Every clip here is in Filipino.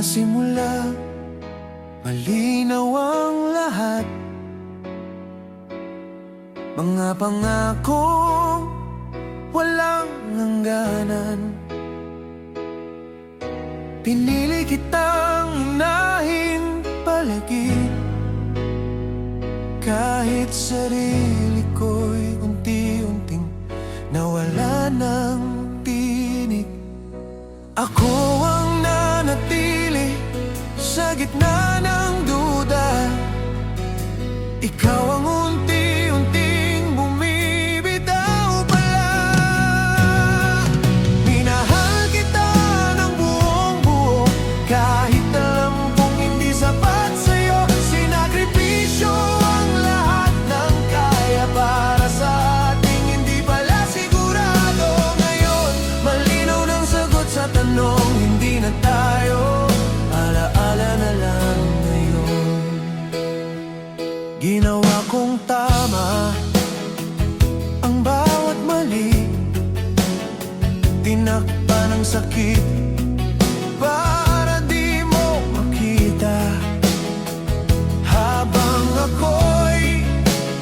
simula, malinaw ang lahat. Mga pangakong walang hangganan. Pinili kitang unahin palagi, kahit sarili ko'y unti-unting nawala ng tinig. Ako ang nanatili sa gitna ng duda. Ikaw ang unti-unting bumibitaw pala. Minahal kita ng buong buo, kahit alam kong hindi sapat sa'yo. Sinakripisyo ang lahat ng kaya para sa ating hindi pala sigurado. Ngayon, malinaw ng sagot sa tanong, hindi na tayo. Alaala na lang ngayon. Ginawa kong tama ang bawat mali, tinakpan ng sakit para di mo makita. Habang ako'y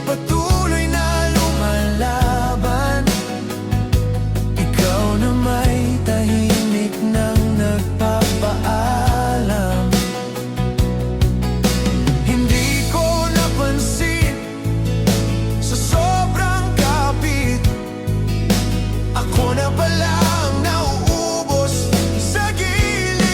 patuloy na lumalaban, ikaw na may tahimik nang nagpapaalam. Hindi ko napansin sa sobrang kapit, ako na pala ang nauubos sa gilid.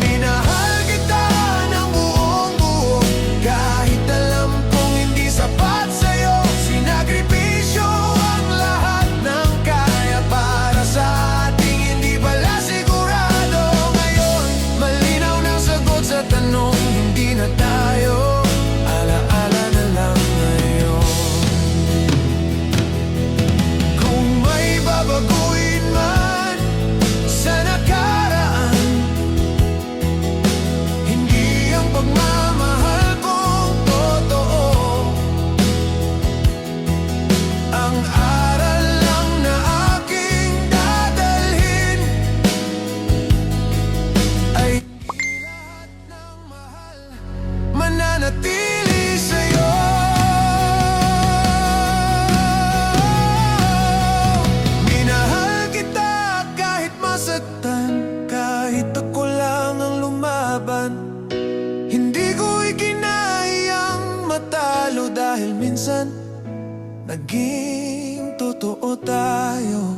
Minahal kita ng buong buo, kahit alam kong hindi sapat sa'yo. Sinakripisyo ang lahat ng kaya para sa ating hindi pala sigurado. Ngayon, malinaw ng sagot sa tanong, hindi na tayo. Alaala na lang ngayon. Kung may babaguhin man sa nakaraan, hindi ang pagmamahal kong totoo. Ang aral lang na aking dadalhin ay lahat ng mahal mananatili sa'yo. Minahal kita kahit masaktan, kahit ako lang ang lumaban. Hindi ko ikinahiyang matalo dahil minsan naging totoo tayo.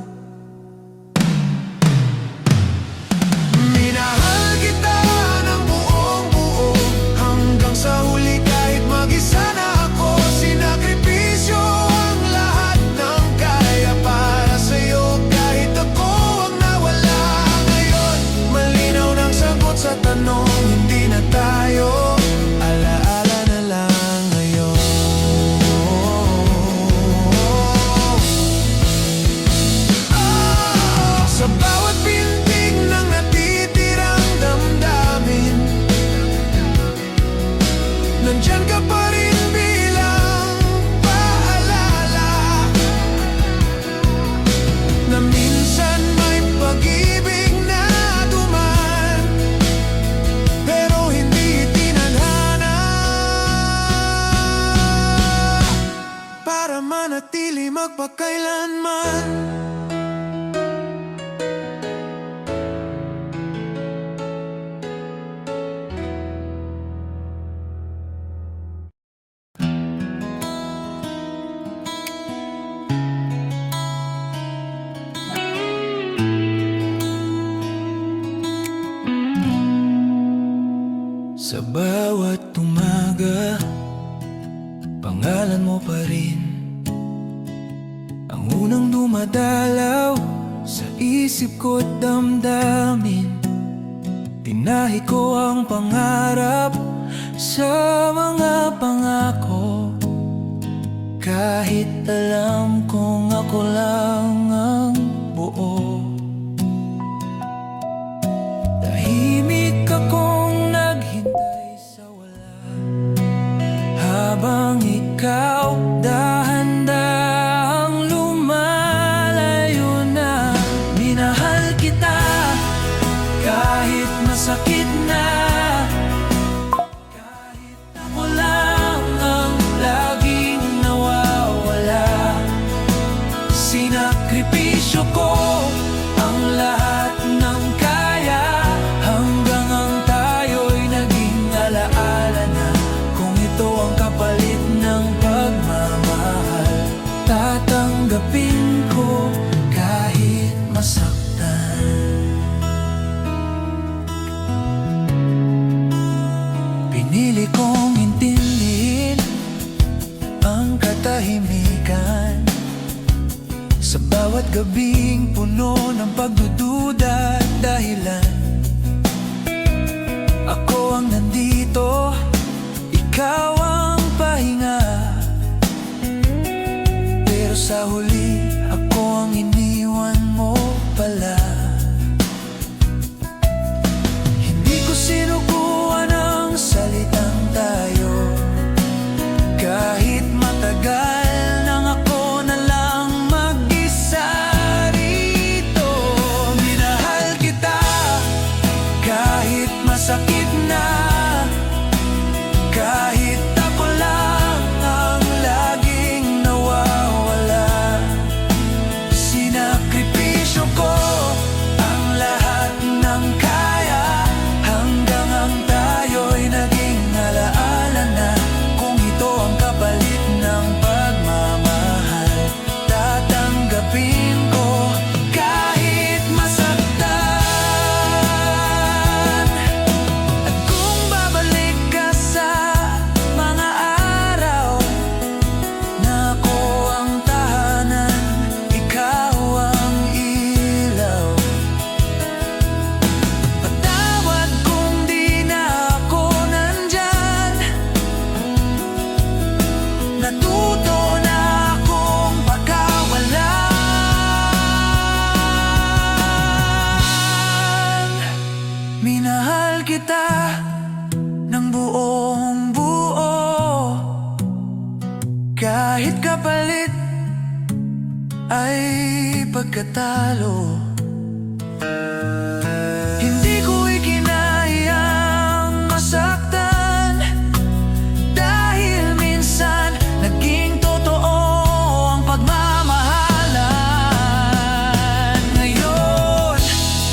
Minahal kita ng buong buo, hanggang sa huli kahit mag-isa na ako. Sinakripisyo ang lahat ng kaya para sa'yo, kahit ako ang nawala. Ngayon, malinaw ng sagot sa tanong, hindi na tayo. Alaala na lang ngayon. Sa bawat pintig ng natitirang damdamin, nandyan ka pa rin bilang paalala na minsan may pag-ibig na duman, pero hindi tinadhana para manatili magpakailanman. Sa bawat umaga, pangalan mo pa rin ang unang dumadalaw sa isip ko't damdamin. Tinahi ko ang pangarap sa mga pangako, kahit alam kong ako lang ang buo. Tahimik akong naghintay sa wala, habang ikaw dahan-dahang lumalayo na. Minahal kita Pinili kong intindihin ang katahimikan sa bawat gabing puno ng pagdududa at dahilan. Ako ang nandito, ikaw ang pahinga, pero sa huli ako ang iniwan mo pala. Hindi ko sinukuan ang salitang tayo, kahit matagal nang ako na lang mag-isa rito. Minahal kita kahit masakit na, kahit ako lang ang laging nawawala. Sinakripisyo ko ang lahat ng kaya, hanggang ang tayo'y naging alaala na. Kung ito ang kapalit ng pagmamahal, tatanggapin ko kahit masaktan. At kung babalik ka sa mga araw na ako ang tahanan, ikaw ang ilaw, patawad kung di na ako nandyan. Natuto na akong pagkawalan. Minahal kita ng buong buo, kahit kapalit ay pagkatalo. Hindi ko ikinahiyang masaktan, dahil minsan naging totoo ang pagmamahalan. Ngayon,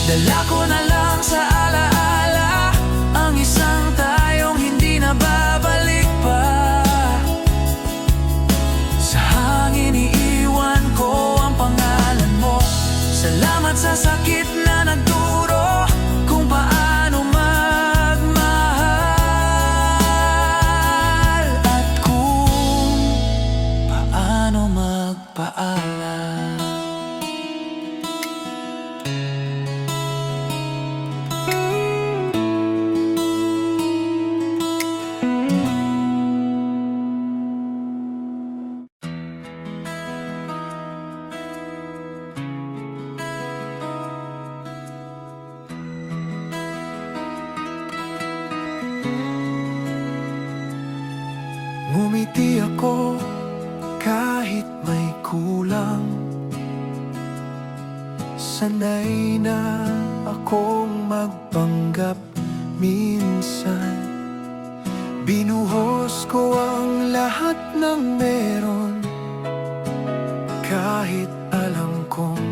dala ko na lang sa alaala ang isang tayong hindi na babalik pa. Sa hangin iiwan ko ang pangalan mo. Salamat sa sakit na nagturo kung paano magmahal at kung paano magpaalam. Ngumiti ako kahit may kulang. Sanay na akong magpanggap minsan. Binuhos ko ang lahat ng meron, kahit alam kong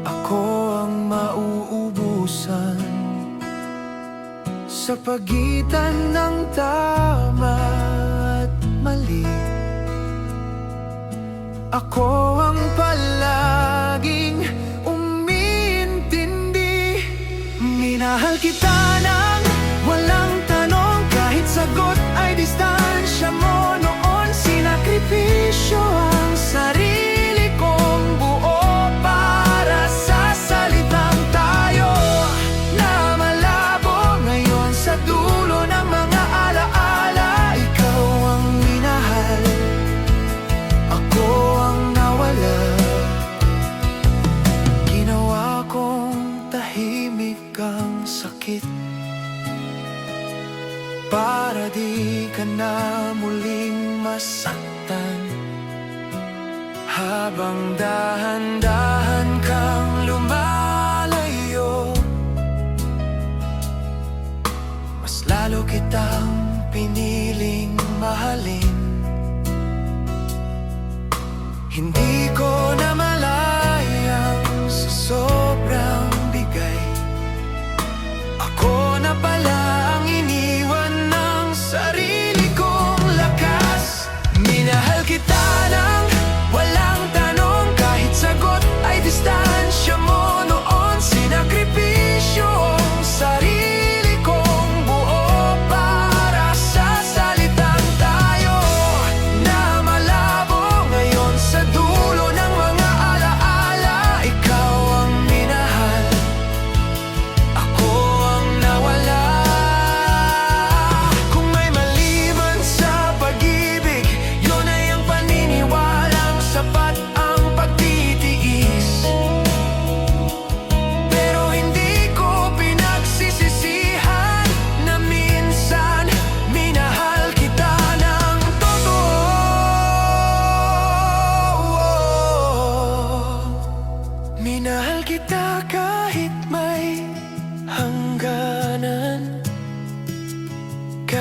ako ang mauubusan. Sa pagitan ng tama at mali, ako ang palaging umintindi. Minahal kita nang walang tanong, kahit sagot ay distansya mo noon. Sinakripisyo ang sarili kong buo para sa salitang tayo na malabo ngayon sa dulo ng mga alaala. Ikaw ang minahal, ako ang nawala. Ginawa kong tahimik ang sakit para di ka na muling masaktan. Habang dahan-dahan kang lumalayo, mas lalo kitang piniling mahalin. Hindi ko na malayang sa sobrang bigay, ako na pala ang iniwan ng sarili kong lakas. Minahal kita nang walang tanong, kahit sagot ay distansya mo noon. Sinakripisyo ang sarili kong buo para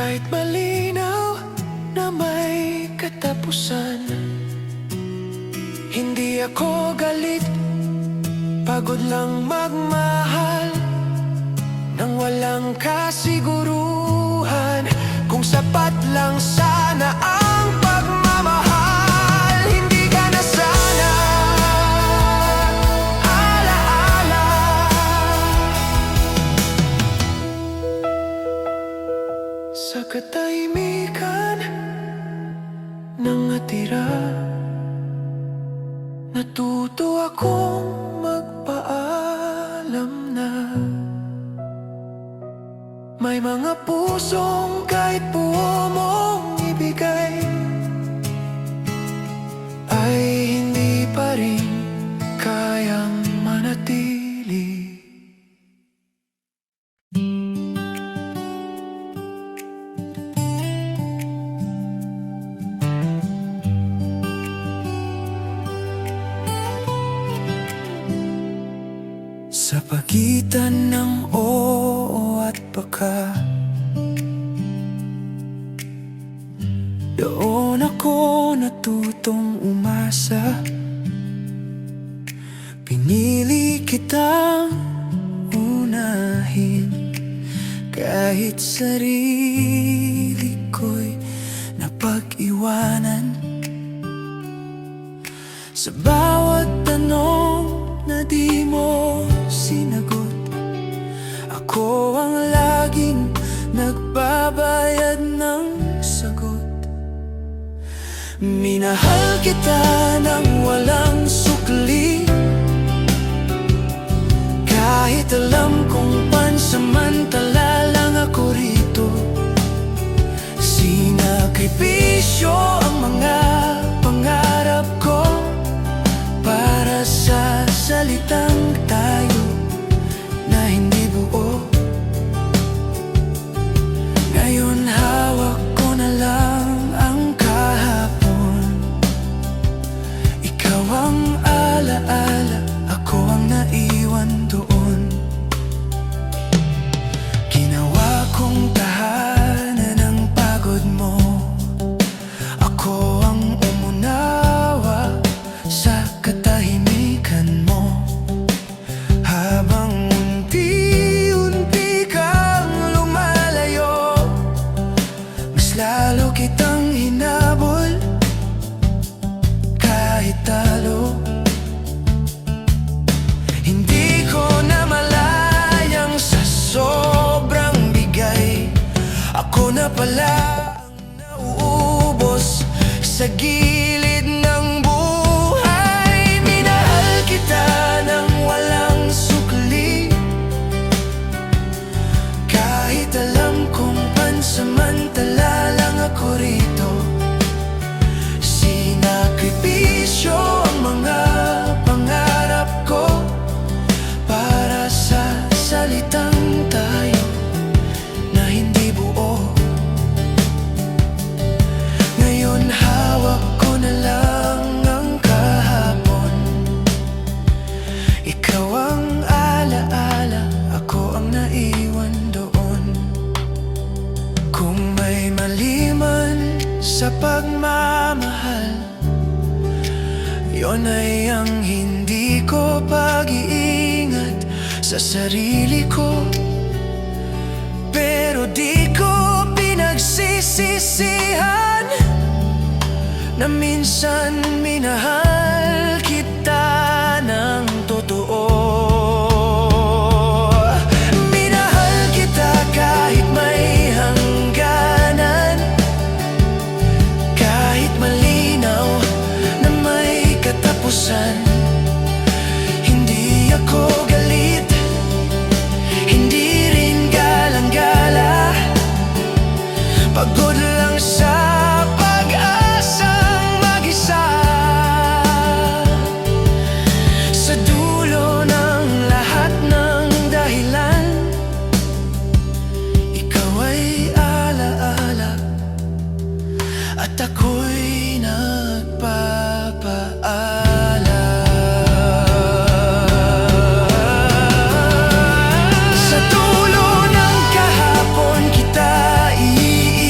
Kahit malinaw na may katapusan, hindi ako galit, pagod lang magmahal nang walang kasiguruhan. Kung sapat lang sana ang pagmamahal, hindi ka na sana alaala. Sa katahimikan ng natira, natuto akong magpaalam na may mga pusong kahit buo mong ibigay ay hindi pa rin kayang manatili. Sa pagitan ng oo at baka, doon ako natutong umasa. Pinili kitang unahin, kahit sarili ko'y napag-iwanan. Sa bawat tanong na di mo sinagot, ako ang laging nagbabayad ng sagot. Minahal kita nang walang sukli, kahit alam kong pansamantala lang ako rito. Sinakripisyo ang mga pangarap ko para sa salitang tayo na hindi buo. Ngayon hawak ko na lang ang kahapon. Ikaw ang alaala, ako ang naiwan doon. Ginawa kong tahanan ang pagod mo, ako ang umunawa sa katahimikan mo. Habang unti-unti kang lumalayo, mas lalo kitang hinabol kahit talo. Hindi ko na malayang sa sobrang bigay, ako na pala ang nauubos sa gilid ng buhay. Minahal kita nang walang sukli, kahit alam kong pansamantala lang ako rito. Sinakripisyo ang mga pangarap ko para sa salitang tayo na hindi buo. Ngayon hawak ko na lang ang kahapon. Ikaw ang alaala, ako ang naiwan doon. Kung may mali man sa pagmamahal, yon ay ang hindi ko pag-iingat sa sarili ko. Pero di ko pinagsisisihan na minsan minahal kita ng totoo. Minahal kita kahit may hangganan, kahit malinaw na may katapusan. Hindi ako galit, hindi rin galang-gala, pagod lang sa pag-asang mag-isa. Sa dulo ng lahat ng dahilan, ikaw ay alaala at ako'y nagpapaala. Sa dulo ng kahapon kita iiwan.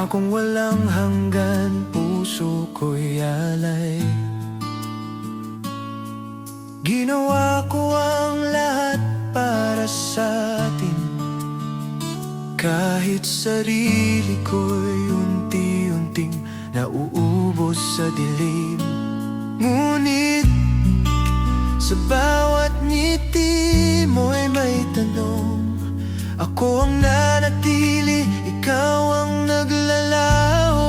Pangakong walang hanggan, puso ko'y alay. Ginawa ko ang lahat para sa atin, kahit sarili ko'y unti-unting nauubos sa dilim. Ngunit sa bawat ngiti mo'y may tanong. Ako ang nanatili, ikaw ang naglalaho.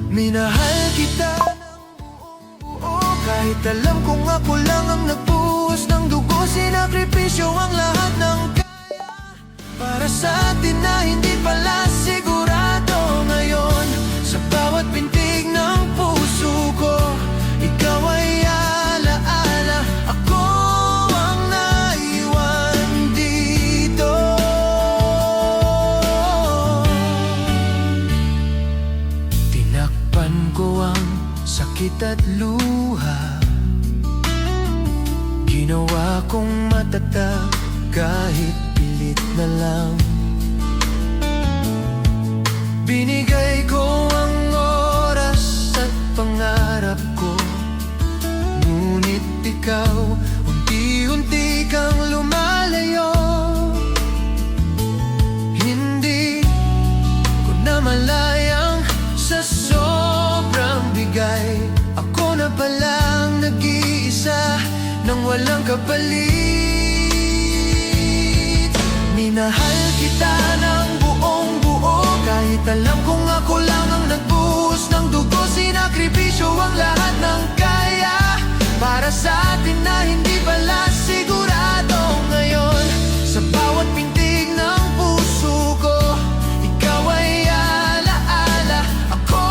Minahal kita ng buo, kahit alam kong ako lang ang nagbuhos ng dugo. Sinakripisyo ang lahat ng kaya para sa atin na hindi pala sigurado. Ngayon, sa bawat pintig ng puso ko, ikaw ay alaala. Ako ang naiwan dito. Tinakpan ko ang sakit at luha, ginawa kong matatag kahit pilit na lang. Binigay ko ang oras at pangarap ko, ngunit ikaw unti-unti kang lumalayo. Hindi ko na malayang sa sobrang bigay, ako na palang nag-iisa nang walang kapalit. Minahal kita ng buong buo, kahit alam kong ako lang ang nagbuhos ng dugo. Sinakripisyo ang lahat ng kaya para sa atin na hindi pala sigurado. Ngayon, sa bawat pintig ng puso ko, ikaw ay alaala. Ako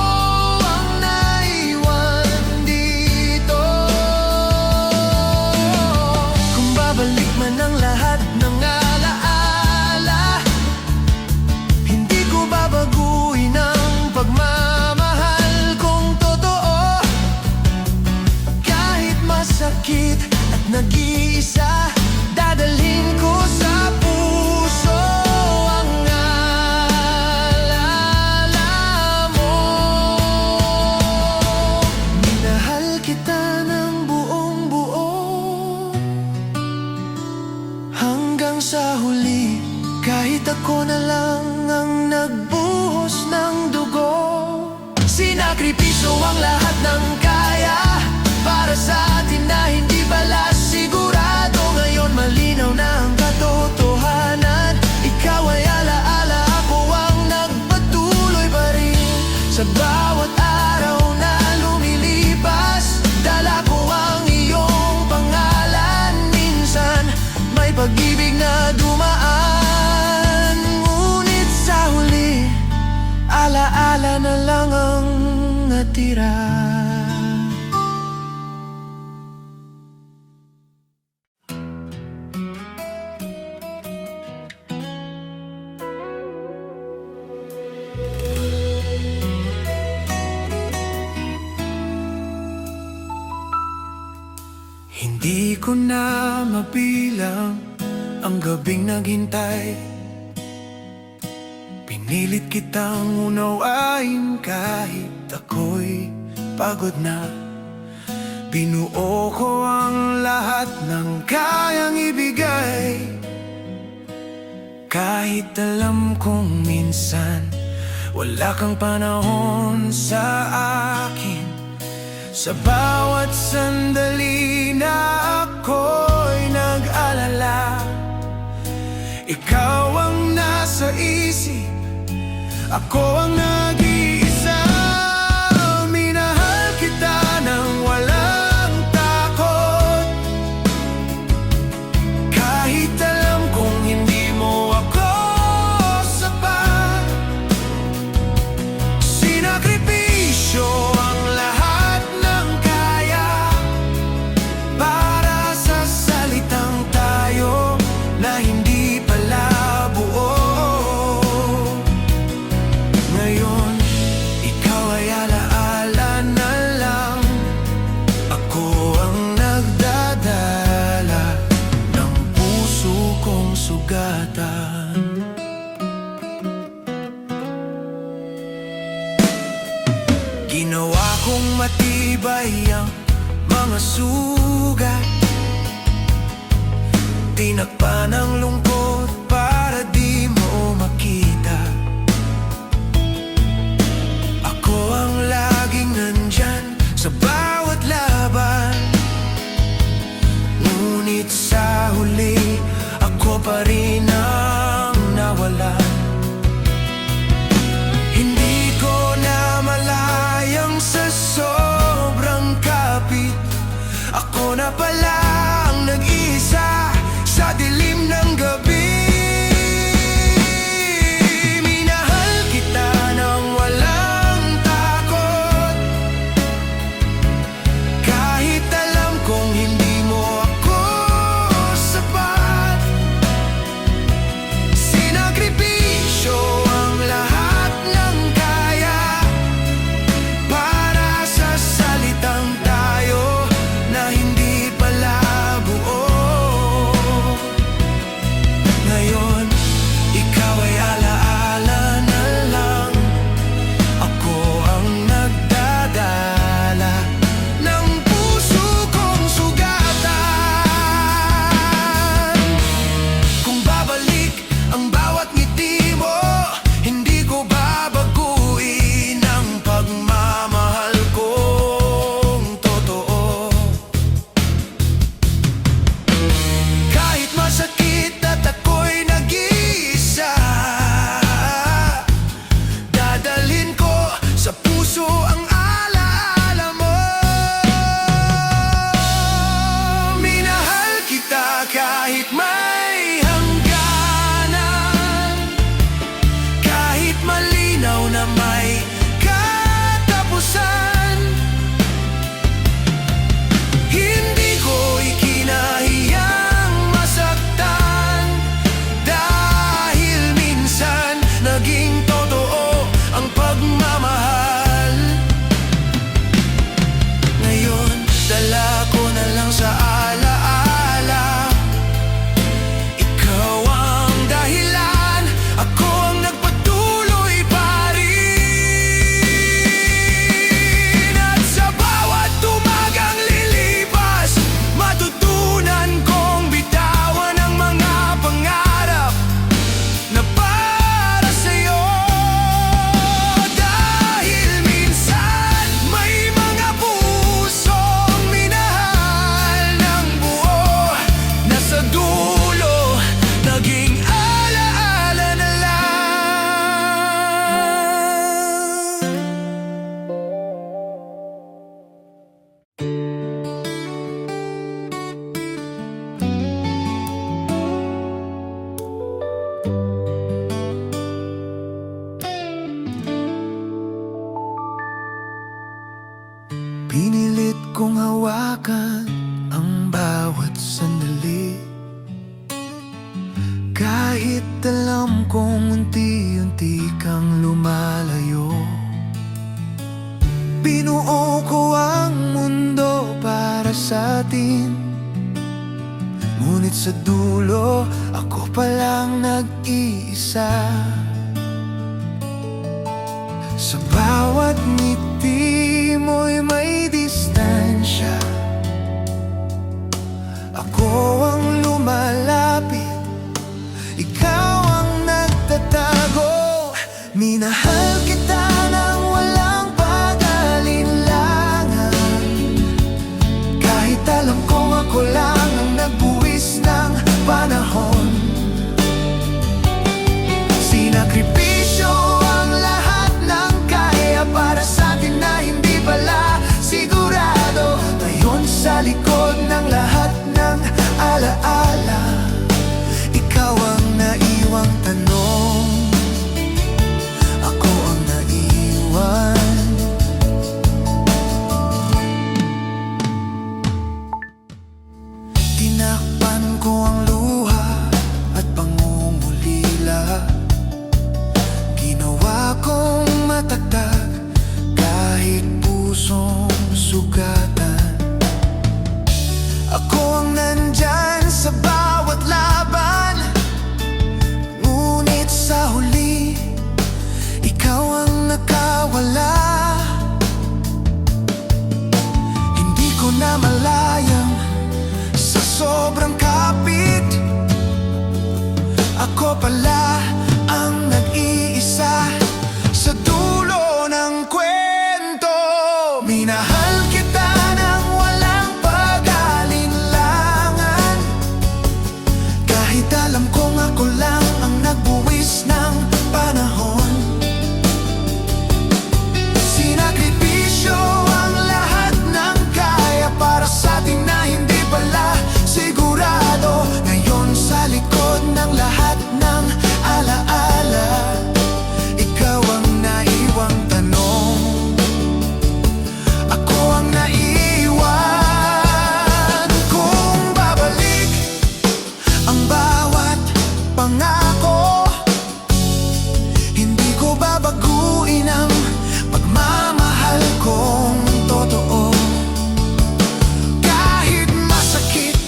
ang naiwan dito. Kung babalik man ang lahat ng alaala, hindi ko babaguhin ang pagmamahal kong totoo. Kahit masakit at nag-iisa, dadalhin ko sa puso ang alala mo. Minahal kita ng buong buo, hanggang sa huli, kahit ako na lang ang nagbuhos ng dugo. Sinakripisyo ang lahat ng kaya para sa atin na hindi pala sigurado. Ngayon malinaw na ang katotohanan, ikaw ay alaala. Ako ang nagpatuloy pa rin sa bawat araw na lumilipas. Dala ko ang iyong pangalan, minsan may pag-ibig na dumaan, ngunit sa huli, alaala na lang ang natira. Hindi ko na mabilang ang gabing naghintay, pinilit kitang unawain kahit ako'y pagod na. Binuo ko ang lahat ng kayang ibigay, kahit alam kong minsan wala kang panahon sa akin. Sa bawat sandali na ako'y nag-alala, ikaw ang nasa isip, ako ang nag-iisa. Minahal kita ng walang takot, kahit alam kong hindi mo ako sapat. Sinakripisyo ang lahat ng kaya para sa salitang tayo na hindi pala buo. Ngayon ang mga sugat. Tinakpan ang lungkot para di mo makita. Ako ang laging nandyan sa bawat laban. Ngunit sa huli, ako pa rin ang nawalan. Hindi ko na malayang sa sobrang kapit. Ako na pala ang nag-iisa sa dilim ng gabi. Minahal kita ng walang takot, kahit alam kong hindi mo ako sapat. Sinakripisyo ang lahat ng kaya para sa salitang tayo na hindi pala buo. Ngayon, ikaw ay alaala na lang. Ako ang nagdadala ng puso kong sugatan. Kung babalik ang bawat ngiti mo, hindi ko babaguhin ang pagmamahal kong totoo. Kahit masakit at ako'y nag-iisa, dadalhin ko sa puso ang alaala mo. Minahal kita kahit may hangganan, kahit malinaw na may katapusan. Hindi ko ikinahiyang masaktan, dahil minsan naging totoo ang pagmamahal. Ngayon, dala ko na lang sa alaala. Ikaw ang dahilan, ako ang nagpatuloy pa rin. At sa bawat tumagang lilipas, matutunan kong bitawan ang mga pangarap na para sa'yo. Dahil minsan may mga pusong minahal ng buo, na sa dulo naging alaala na lang. Pinilit kong hawakan ang bawat sandali, kahit alam kong unti-unti kang lumalayo. Binuo ko ang mundo para sa atin, ngunit sa dulo, ako palang nag-iisa. Sa bawat ngiti mo'y may distansya. Ako ang lumalapit, ikaw ang nagtatago. Minahal kita ng walang pag-alinlangan, kahit alam kong ako lang ang nagbuwis ng panahon. Sinakripisyo ang lahat ng kaya para sa atin na hindi pala sigurado. Ngayon sa likod ng lahat ng alaala, ikaw ang naiwang tanong, ako ang naiwan. Tinakpan ko ang luha at pangungulila, ginawa kong matatag kahit pusong sugatan. Ako namalayang sa sobrang kapit. Ako pala ang nag-iisa sa dulo ng kwento. Minahal kita ng walang pag-alinlangan, kahit alam kong ako lang ang nagbuwis ng panahon. Sinakripisyo ang lahat ng kaya para sa ating na hindi pala sigurado. Ngayon sa likod ng lahat ng alaala, ikaw ang naiwang tanong, ako ang naiwan. Kung babalik ang bawat pangako, hindi ko babaguin ang pagmamahal kong totoo. Kahit masakit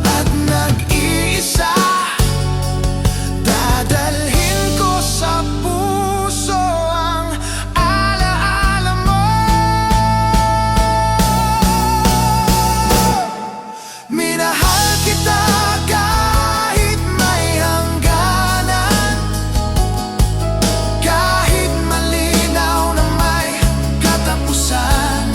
at nag-iisa, dadalhin ko sa puso ang alaala mo. Minahal kita kahit may hangganan, kahit malinaw na may katapusan.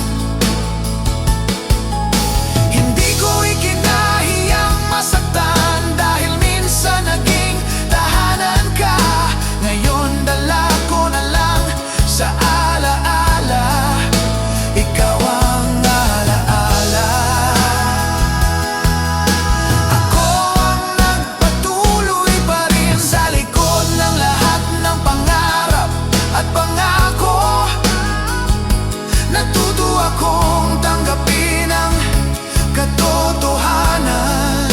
Hindi ko ikinahiyang masaktan, dahil minsan naging tahanan ka. Ngayon dala ko na lang sa alaala, ikaw ang alaala. Ako ang nagpatuloy pa rin sa likod ng lahat ng pangarap at pangako. Natuto akong tanggapin ang katotohanan,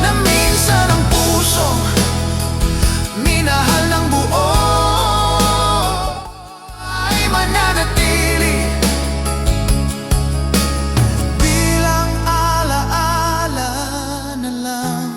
na minsan ang pusong minahal ng buo ay mananatili bilang alaala na lang.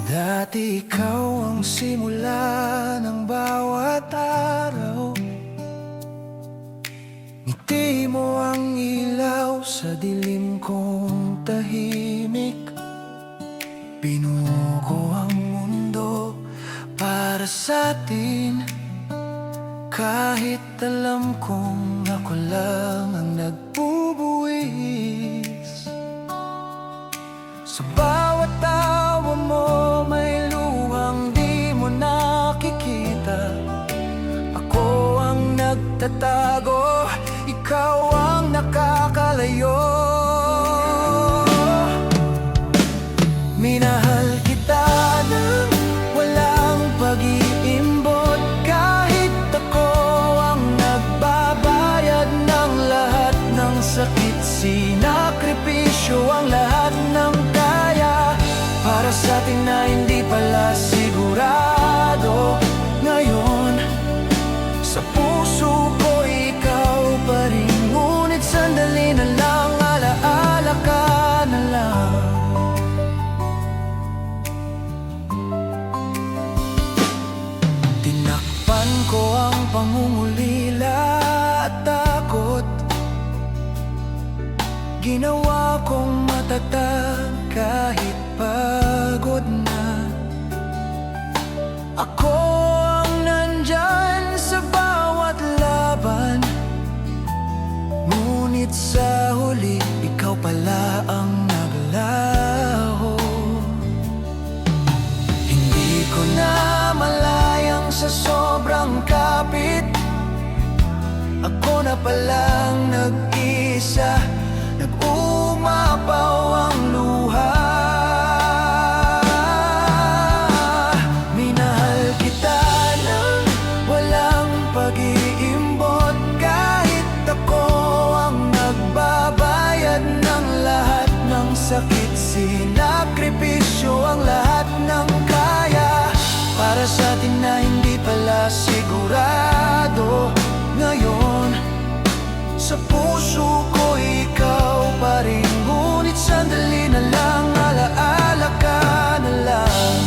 Dati ikaw ang simula ng bawat araw, ngiti mo ang ilaw sa dilim kong tahimik. Binuo ko ang mundo para sa atin, kahit alam kong ako lang ang nagbubuwis. Sa bawat tawa mo may luhang di mo nakikita. Ako ang nagtatago, ikaw ang nakakalayo. Minahal kita ng walang pag-iimbot, kahit ako ang nagbabayad ng lahat ng sakit. Sinakripisyo ang lahat ng kaya para sa atin na hindi pala sigurado. Ngayon sa puso ko ikaw pa rin, ngunit sandali na lang, alaala ka na lang. Tinakpan ko ang pangungulila at takot, ginawa kong matatag kahit pagod na. Ako ang nandyan sa bawat laban, ngunit sa huli ikaw pala ang naglaho. Hindi ko na malayang sa sobrang kapit, ako na palang nag-isa, nag-umapaw ang luha. Minahal kita ng walang pag-iimbot, kahit ako ang nagbabayad ng lahat ng sakit. Sinakripisyo ang lahat ng kaya para sa atin na hindi pala sigurado. Ngayon, sa puso ko ikaw pa rin, ngunit sandali na lang, alaala ka na lang.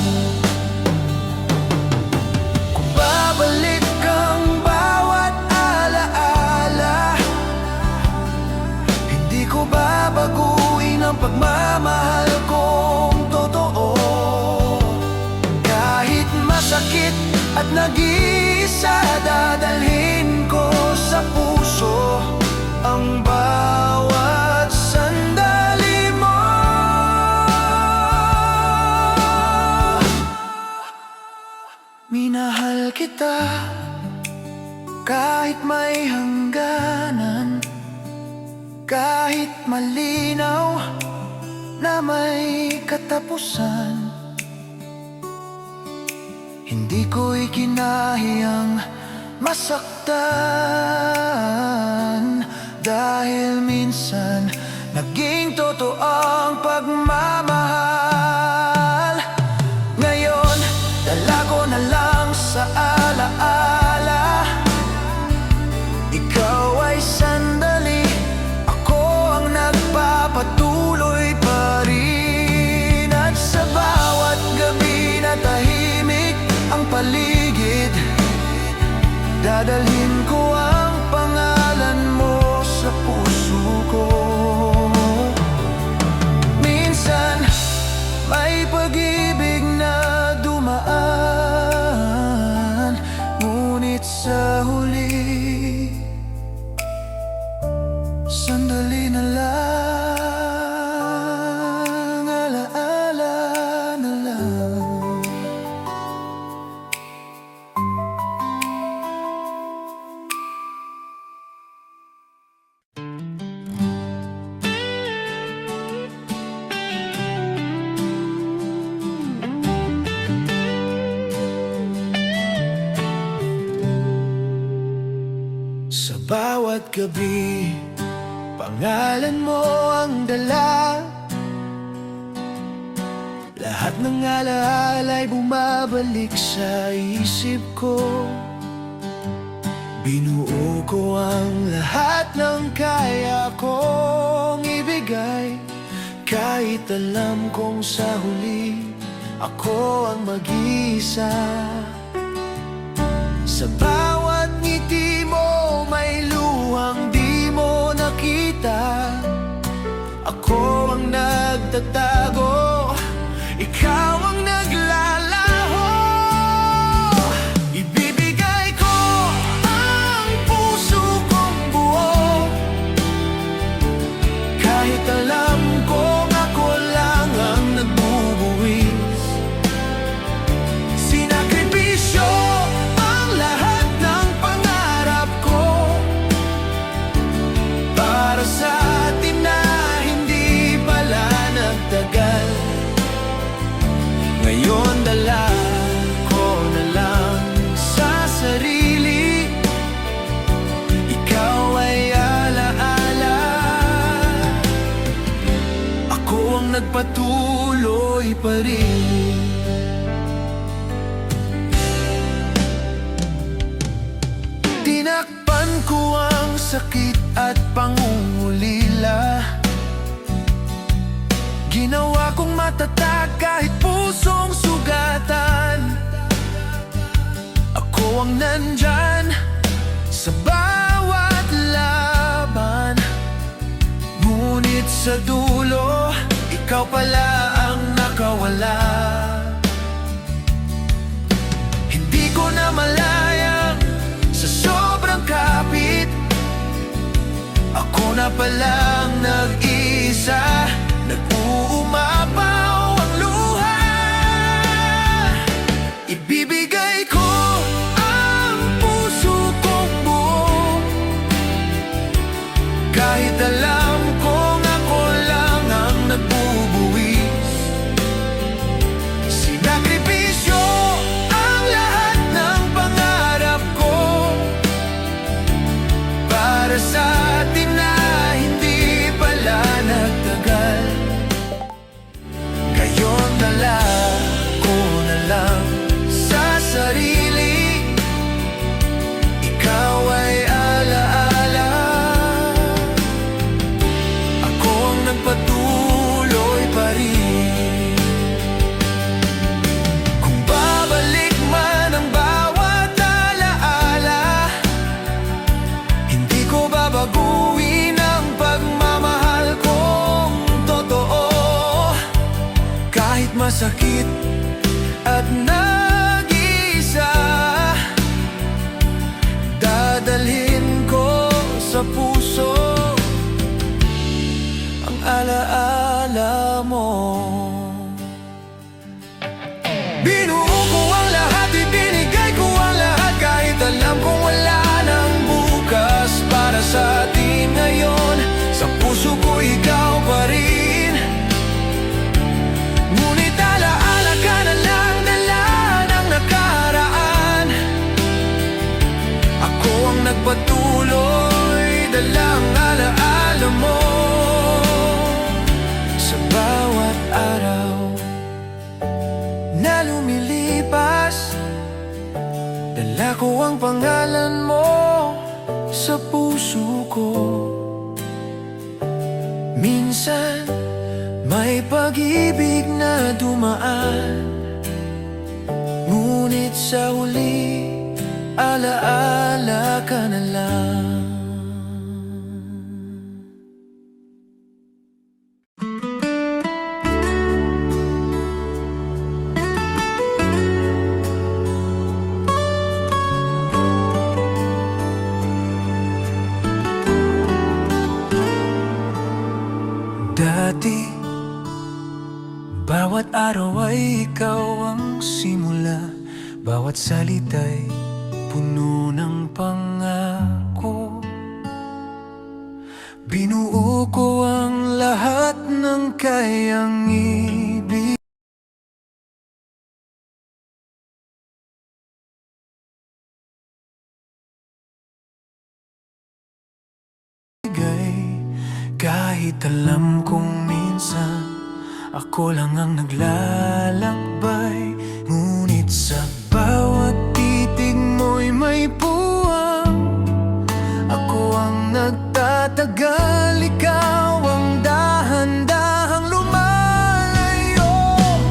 Kung babalik ang bawat alaala, hindi ko babaguhin ang pagmamahal kong totoo. Kahit masakit at nag-iisa, dadalhin ko sa puso ang bawat sandali mo. Minahal kita kahit may hangganan, kahit malinaw na may katapusan. Hindi ko ikinahiyang masaktan, dahil minsan naging totoo ang pagmamahal. Ngayon, dala ko na lang sa alaala, ikaw ay sandali, ako ang nagpapatuloy pa rin. At sa bawat gabi na tahimik ang paligid, dadalhin ko ang pangalan mo sa puso ko. Minsan, may pag-ibig na dumaan, ngunit sa huli, sandali na lang, alaala na lang. Sa bawat gabi, pangalan mo ang dala. Lahat ng alaala'y bumabalik sa isip ko. Binuo ko ang lahat ng kaya kong ibigay, kahit alam kong sa huli ako ang mag-isa. Sa bawat ngiti mo may luhang di mo nakita. Ako ang nagtatago, ikaw ang naglalaho. Ibibigay ko ang puso kong buo, kahit alam kong ako lang ang nagbubuwis. Sinakripisyo ang lahat ng pangarap ko, para sa atin na hindi pala nagtagal. Ngayon dala ko na lang sa sarili, ikaw ay alaala. Ako ang nagpatuloy pa rin. Tinakpan ko ang sakit at pangungulila, ginawa kong matatag kahit pusong sugatan. Ako ang nandyan sa bawat laban, ngunit sa dulo, ikaw pala ang nakawala. Hindi ko na malayang sa sobrang kapit, ako na palang nag-isa. Nag-uumapaw ang luha, ibibigay ko ang puso kong buo, kahit alam kong ako lang ang nagbubuwis. Sinakripisyo ang lahat ng pangarap ko, para sa atin na hindi pala nagtagal. Dala ko ang pangalan mo sa puso ko. Minsan may pag-ibig na dumaan, ngunit sa huli alaala ka na lang. Dati, bawat araw ay ikaw ang simula. Bawat salita'y puno ng pangako. Binuo ko ang lahat ng kayang ibigay. Kahit alam kong minsan ako lang ang naglalakbay, ngunit sa bawat titig mo'y may puwang. Ako ang nagtatagal, ikaw ang dahan-dahang lumalayo.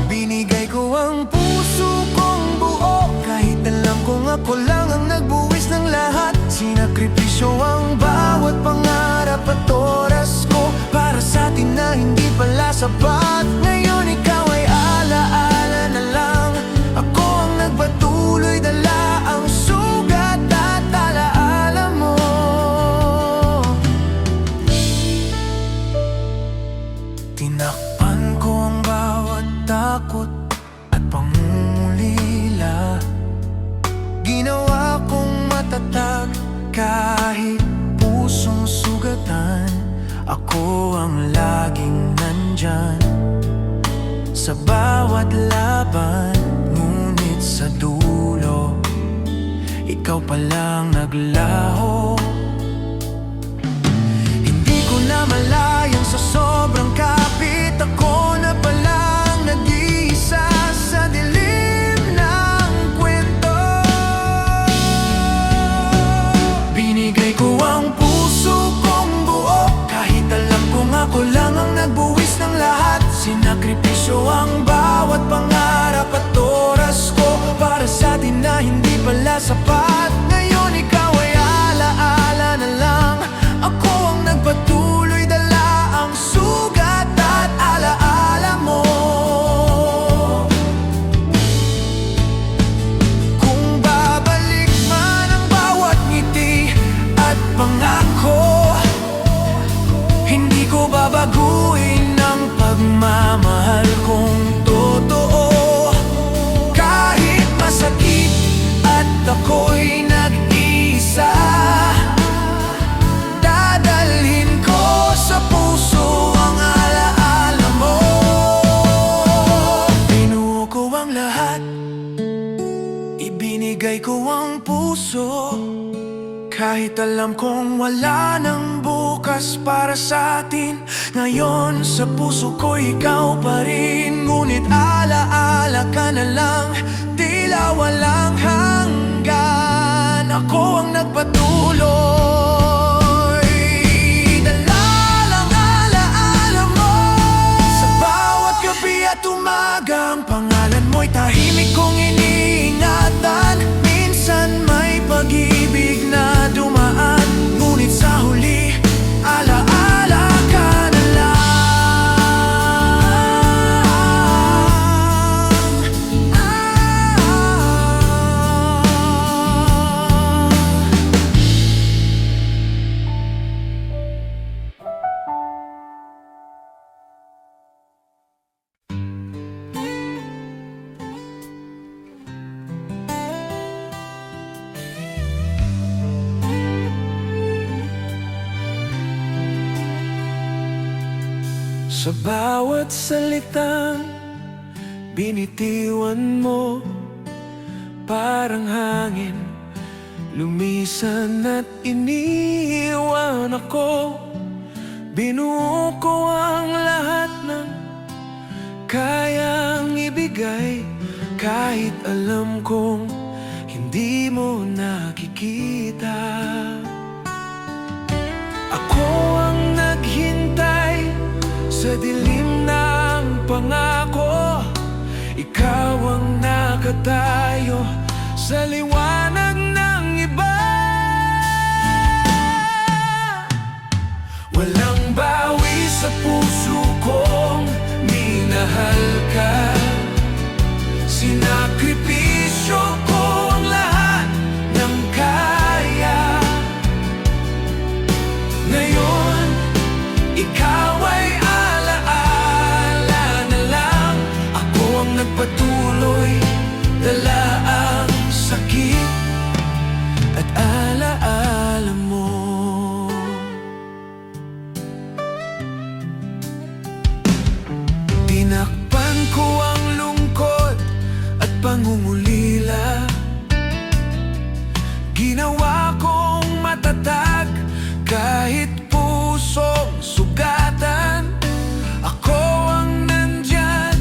Binigay ko ang puso kong buo, kahit alam kong ako lang ang nagbuwis ng lahat. Sinakripisyo ang bawat pangarap at oras ko para sa atin na hindi pala sapat. Ngayon ikaw ay alaala na lang. Ako ang nagpatuloy, dala ang sugat at alaala mo. Tinakpan ko ang bawat takot at pangungulila. Ginawa kong matatag kahit pusong sugatan. Ako ang laging nandyan sa bawat laban, ngunit sa dulo ikaw palang naglaho. Hindi ko na malayang sa sobrang kapit, ako na palang nag-iisa sa dilim ng kwento. Binigay ko ang puso kong buo, kahit alam kong ako lang ang nagbuwis ng lahat. Sinakripisyo ang bawat pangarap at oras ko para sa atin na hindi pala sapat. Ngayon ikaw ay alaala na lang. Ako ang nagpatuloy, dala ang sugat at alaala mo. Kung babalik man ang bawat ngiti at pangako, hindi ko babaguhin ang pagmamahal kong totoo. Kahit masakit at ako'y nag-iisa, dadalhin ko sa puso ang alaala mo. Binuo ko ang lahat, ibinigay ko ang puso, kahit alam kong wala nang bukas para sa atin. Ngayon sa puso ko ikaw pa rin, ngunit alaala ka na lang, tila walang hanggan. Ako ang nagpatuloy, dala lang alaala mo. Sa bawat gabi at umaga, ang pangalan mo'y tahimik kong iniingatan. Minsan may pag-ibig na dumaan, ngunit sa huli alaala ka na lang. Sa bawat salitang binitiwan mo, parang hangin lumisan at iniwan ako. Binuo ko ang lahat ng kayang ibigay, kahit alam kong hindi mo nakikita. Ako ang naghintay sa dilim ng pangako. Ikaw ang nakatayo sa liwanag ng iba. Walang bawi sa puso kong minahal ka. Sinakripisyo ko ang lahat ng kaya. Ngayon, ikaw ay alaala na lang. Ako ang nagpatuloy, dala ang sakit at alaala mo. Tinakpan ko ang lungkot at pangungulila. Ginawa kong matatag kahit pusong sugatan. Ako ang nandyan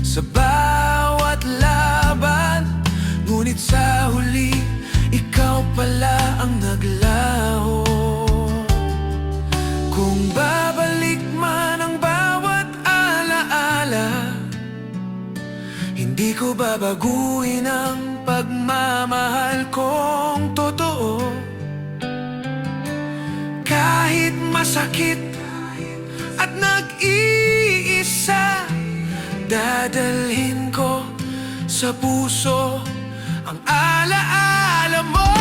sa bawat laban. Ngunit sa huli, ikaw pala ang naglaho. Kung babalik man ang bawat alaala, hindi ko babaguhin ang pagmamahal kong totoo. Kahit masakit at nag-iisa, dadalhin ko sa puso ang alaala mo.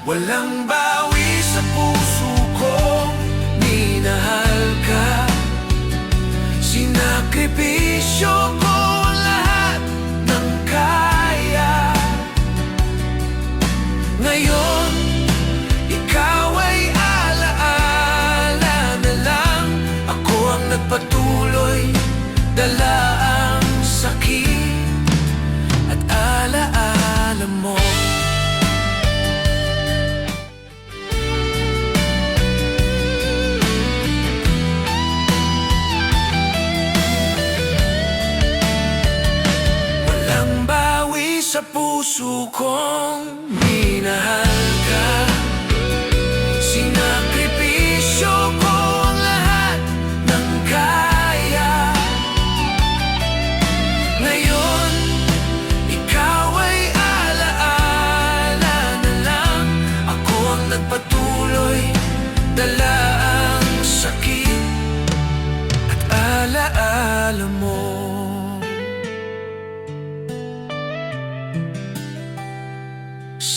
Walang bawi sa puso kong minahal ka. Sinakripisyo ko ang lahat ng kaya. Ngayon, ikaw ay alaala na lang. Ako ang nagpatuloy, dala ang sakit at alaala mo. Walang bawi sa puso kong minahal ka. Sinakripisyo ko ang lahat ng kaya. Ngayon, ikaw ay alaala na lang. Ako ang nagpatuloy, dala ang sakit at alaala mo.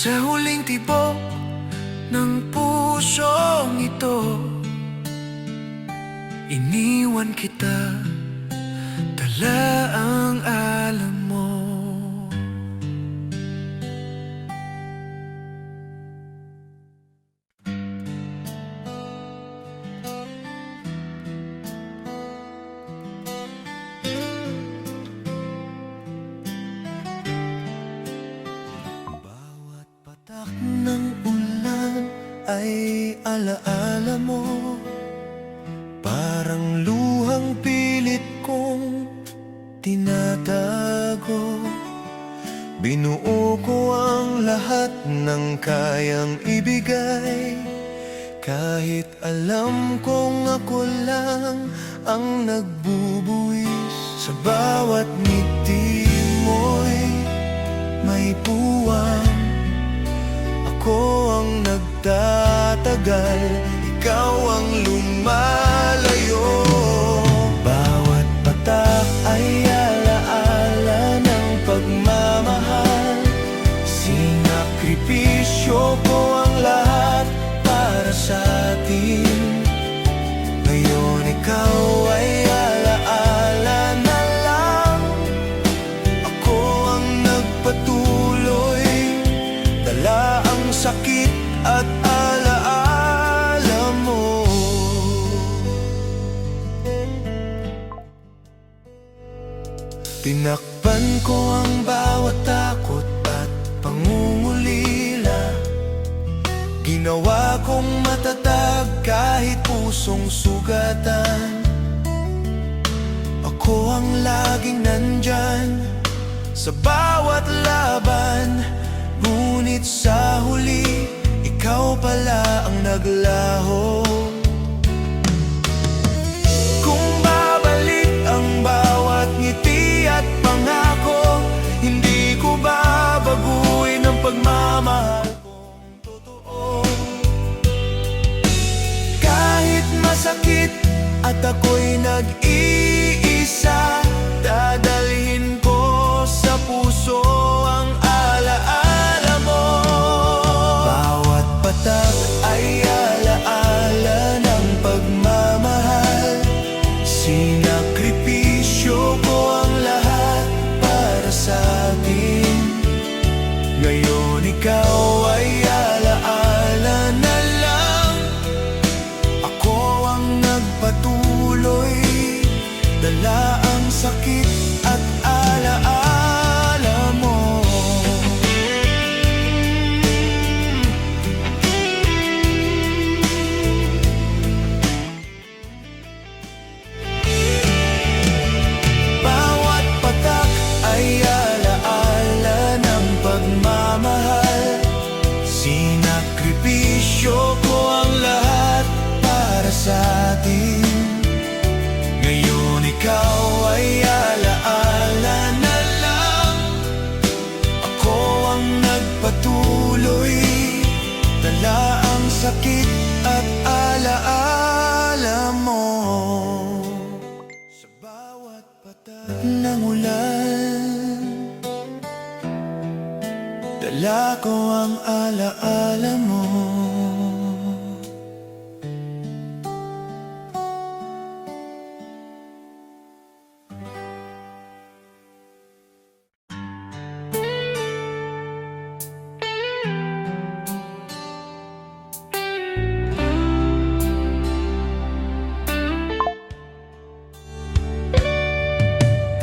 Sa huling tibok ng pusong ito, iniwan kita, dala ang alam mo. Bawat patak ng ulan ay alaala mo. Parang luhang pilit kong tinatago. Binuo ko ang lahat ng kayang ibigay. Kahit alam kong ako lang ang nagbubuwis. Sa bawat ngiti mo'y may puwang. Ako ang nagtatagal, ikaw ang lumalayo. Bawat patak ay alaala ng pagmamahal. Sinakripisyo ko ang lahat para sa atin. Ngayon ikaw ay alaala na lang. Ako ang nagpatuloy, dala ang sakit at alaala mo. Tinakpan ko ang bawat takot at pangungulila. Ginawa kong matatag kahit pusong sugatan. Ako ang laging nandyan sa bawat laban. Ngunit sa huli, ikaw pala ang naglaho. Kung babalik ang bawat ngiti at pangako, hindi ko babaguhin ang pagmamahal kong totoo. Kahit masakit at ako'y nag-iisa, dadalhin ko sa puso ang alaala mo. Bawat patak ay alaala ng pagmamahal. Sinakripisyo ko ang lahat para sa atin. Ngayon ikaw ay alaala na lang. Ako ang nagpatuloy, dala ang sakit at alaala mo. Bawat patak ay alaala ng pagmamahal. Sinakripisyo ko ang lahat para sa atin. Ngayon ikaw ay alaala na lang. Ako ang nagpatuloy, dala ang sakit at alaala mo. Sa bawat patak ng ulan, dala ko ang alaala mo.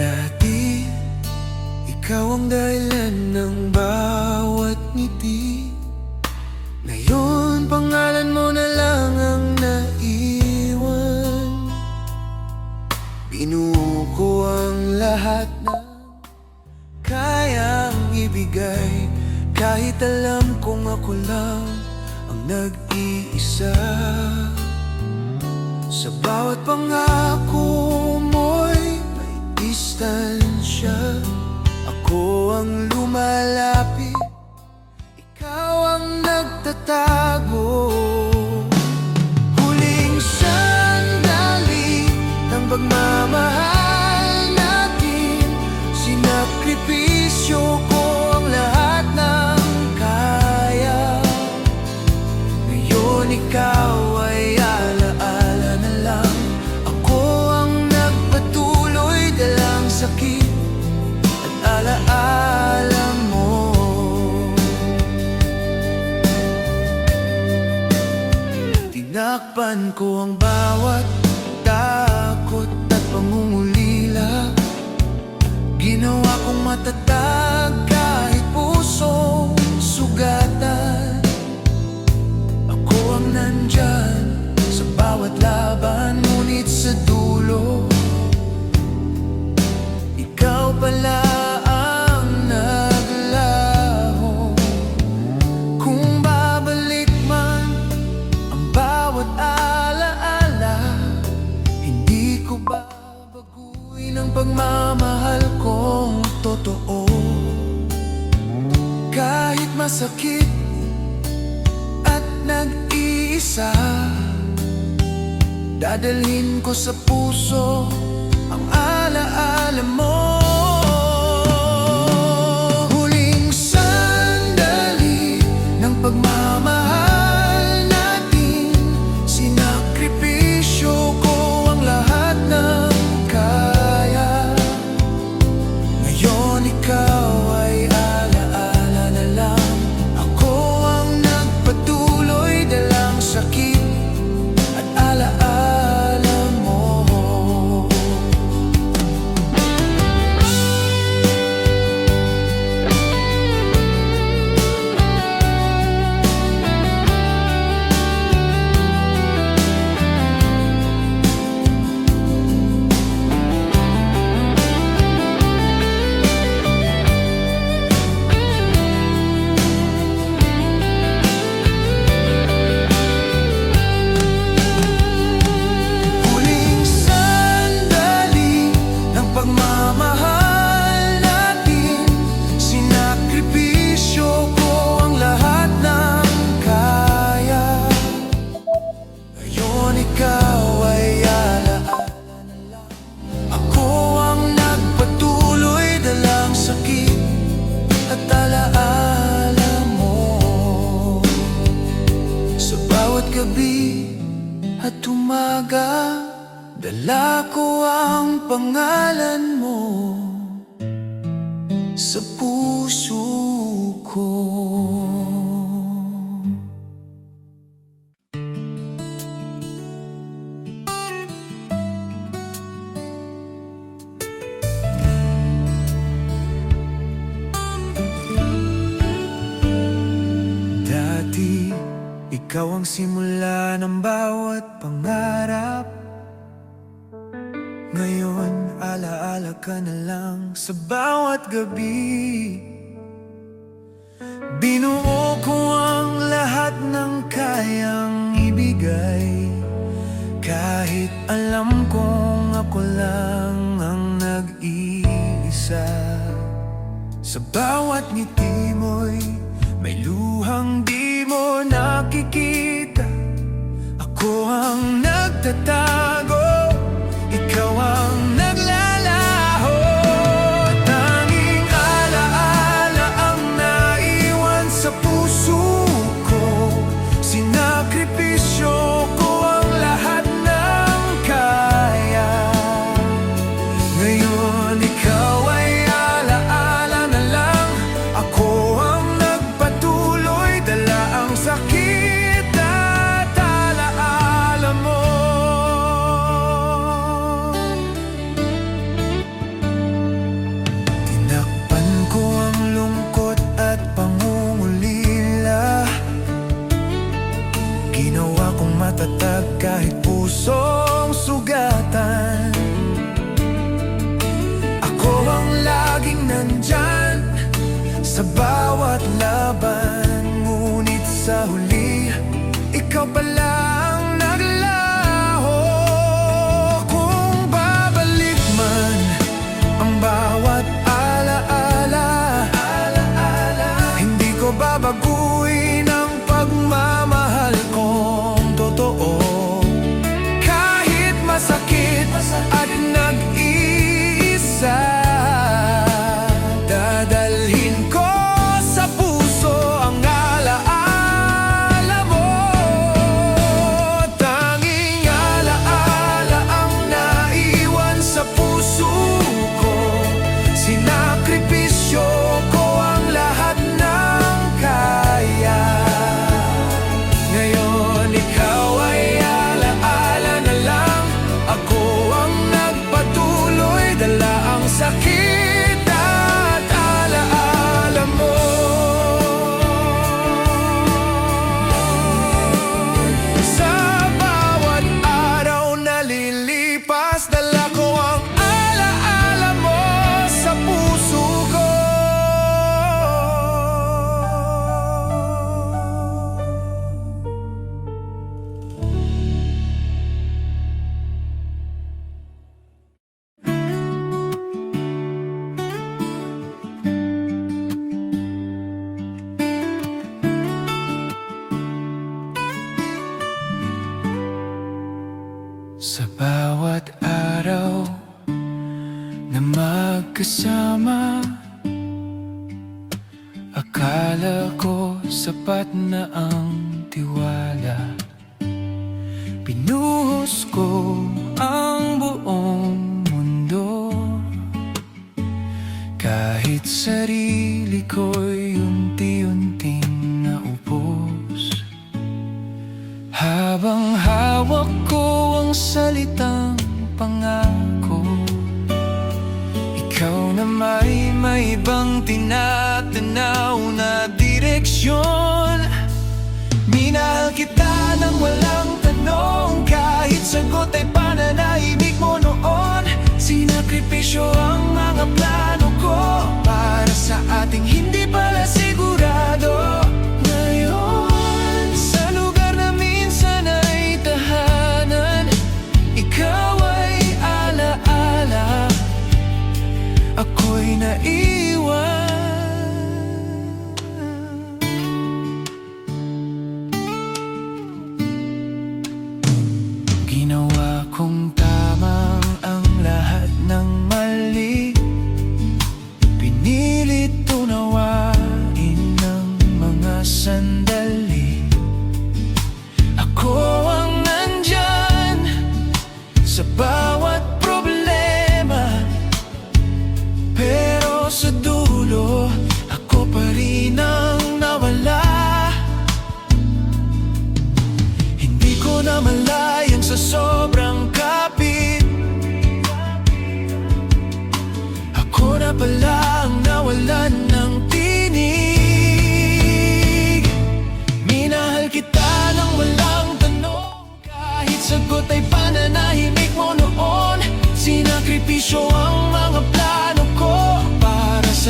Dati, ikaw ang dahilan ng bawat ngiti. Ngayon, pangalan mo na lang ang naiwan. Binuo ko ang lahat ng kayang ibigay, kahit alam kong ako lang ang nag-iisa. Sa bawat pangako mo'y may distansya. Ako ang lumalapit, ikaw ang nagtatago. Huling sandali ng pagmamahal natin, sinakripisyo ko ang lahat ng kaya. Ngayon ikaw ay alaala na lang. Ako ang nagpatuloy, dalang sakit at alaala mo. Tinakpan ko ang bawat takot at pangungulila. Ginawa kong matatag kahit pusong sugatan. Ako ang nandyan sa bawat laban, ngunit sa dulo, ikaw pala ang naglaho. Kung babalik man ang bawat alaala, hindi ko babaguhin ang pagmamahal kong totoo. Kahit masakit at nag-iisa, dadalhin ko sa puso ang alaala mo. Huling sandali ng pagmamahal natin, sinakripisyo ko ang lahat ng kaya. Ngayon ikaw ay alaala na lang. Ako ang nagpatuloy, dalang sakit at alaala mo. umaga, dala ko ang pangalan mo sa puso ko. Dati, ikaw ang simula ng bawat pangarap. Ngayon, alaala ka na lang sa bawat gabi. Binuo ko ang lahat ng kayang ibigay, kahit alam kong ako lang ang nag-iisa. Sa bawat ngiti mo'y may luhang di mo nakikita. Ako ang nagtatago, ikaw ang naglalaho. Tanging alaala ang naiwan sa puso ko. Sinakripisyo ko ang lahat ng kaya. Ngayon ikaw ay alaala na lang. Ako ang nagpatuloy, dala ang sakit at alaala mo. Tinakpan ko ang lungkot at pangungulila. Ginawa kong matatag kahit pusong sugatan. Ako ang laging nandyan sa bawat laban, ngunit sa huli, ikaw pala ang naglaho. Kung babalik man ang bawat alaala, hindi ko babaguhin ang pagmamahal kong totoo. Kahit masakit at nag-iisa, dadalhin ko sa puso ang alaala mo. Tanging alaala ang naiwan sa puso ko. Sinakripisyo ko ang lahat ng kaya. Ngayon ikaw ay alaala na lang. Ako ang nagpatuloy, dala ang sakit at alaala mo. Sa bawat araw na lilipas, dala ko ang alaala mo sa puso ko. Sa bawat araw na magkasama, akala ko sapat na ang tiwala. Pinuhos ko ang buong mundo, kahit sarili ko'y unti-unting naubos. Habang hawak ko ang salitang pangako, ikaw na may ibang tinatanaw na direksyon. Minahal kita nang walang tanong, kahit sagot ay pananahimik mo noon. Sinakripisyo ang mga plano ko para sa ating hindi pala sigurado. Ngayon, sa lugar na minsan ay tahanan, ikaw ay alaala, ako'y naiwan. Ginawa kong tamang ang lahat ng mali.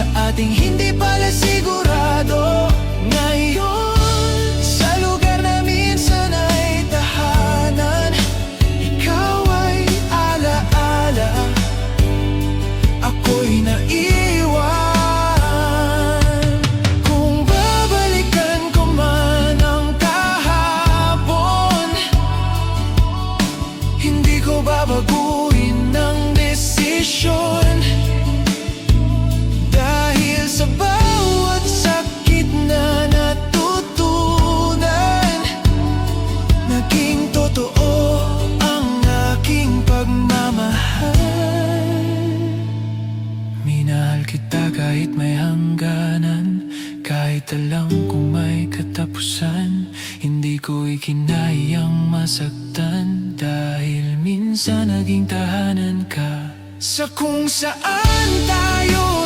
sa ating hindi pala sigurado. Ngayon, sa lugar na minsan ay tahanan, ikaw ay alaala, ako'y naiwan. Kung babalikan ko man ang kahapon, hindi ko babaguhin ng desisyon. Dahil sa bawat sakit na natutunan, naging totoo ang aking pagmamahal. Minahal kita kahit may hangganan, kahit alam kong may katapusan. Hindi ko ikinayang masaktan, dahil minsan naging tahanan ka. Sa kung saan tayo